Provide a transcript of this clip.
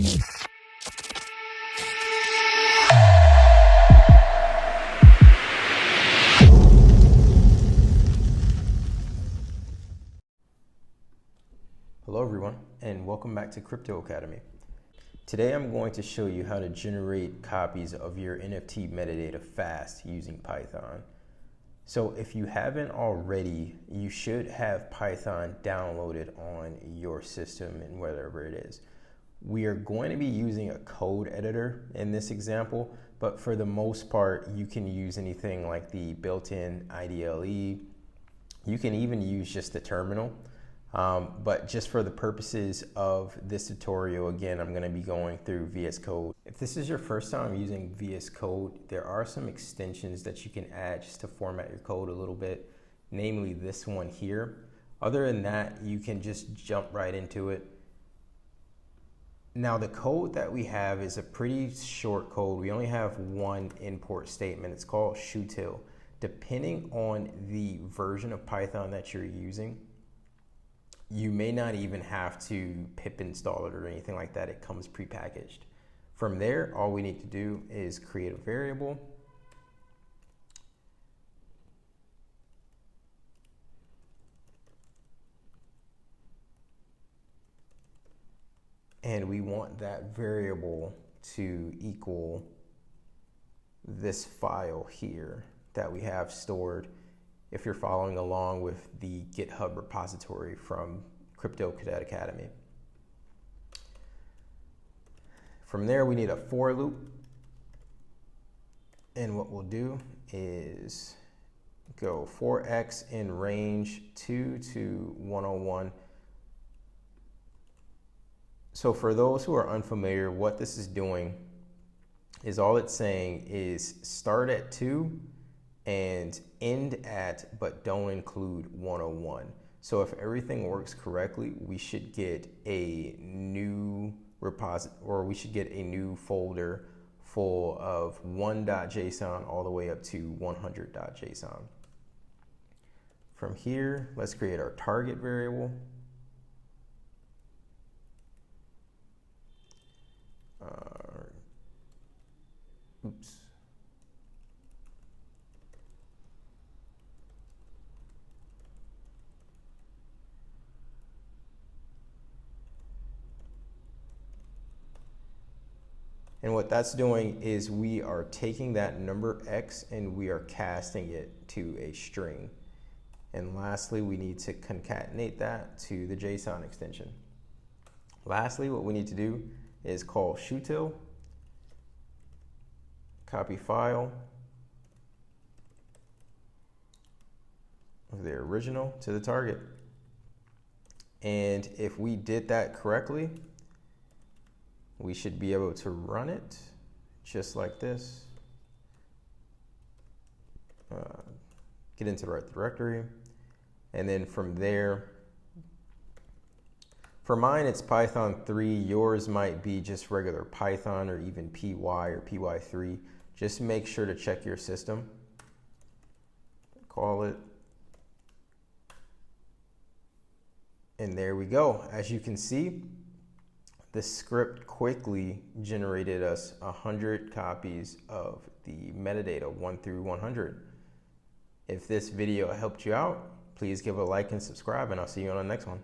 Hello everyone, and welcome back to Crypto Academy. Today I'm going to show you how to generate copies of your NFT metadata fast using Python. So if you haven't already, you should have Python downloaded on your system and wherever it is. We are going to be using a code editor in this example, but for the most part, you can use anything like the built-in IDLE. You can even use just the terminal. But just for the purposes of this tutorial, again, I'm going to be going through VS Code. If this is your first time using VS Code, there are some extensions that you can add just to format your code a little bit, namely this one here. Other than that, you can just jump right into it. Now, the code that we have is a pretty short code. We only have one import statement. It's called shootil. Depending on the version of Python that you're using, you may not even have to pip install it or anything like that. It comes prepackaged. From there, all we need to do is create a variable. And we want that variable to equal this file here that we have stored, if you're following along with the GitHub repository from CryptoCadet Academy. From there, we need a for loop. And what we'll do is go for x in range 2 to 101. So for those who are unfamiliar, what this is doing is all it's saying is start at 2 and end at, but don't include 101. So if everything works correctly, we should get a new repository, or we should get a new folder full of 1.json all the way up to 100.json. From here, let's create our target variable. Oops. And what that's doing is we are taking that number X and we are casting it to a string. And lastly, we need to concatenate that to the JSON extension. Lastly, what we need to do is call shootil, copy file of the original to the target. And if we did that correctly, we should be able to run it just like this. Get into the right directory. And then from there, for mine, it's Python 3. Yours might be just regular Python or even PY or PY3. Just make sure to check your system. Call it. And there we go. As you can see, the script quickly generated us 100 copies of the metadata 1 through 100. If this video helped you out, please give a like and subscribe, and I'll see you on the next one.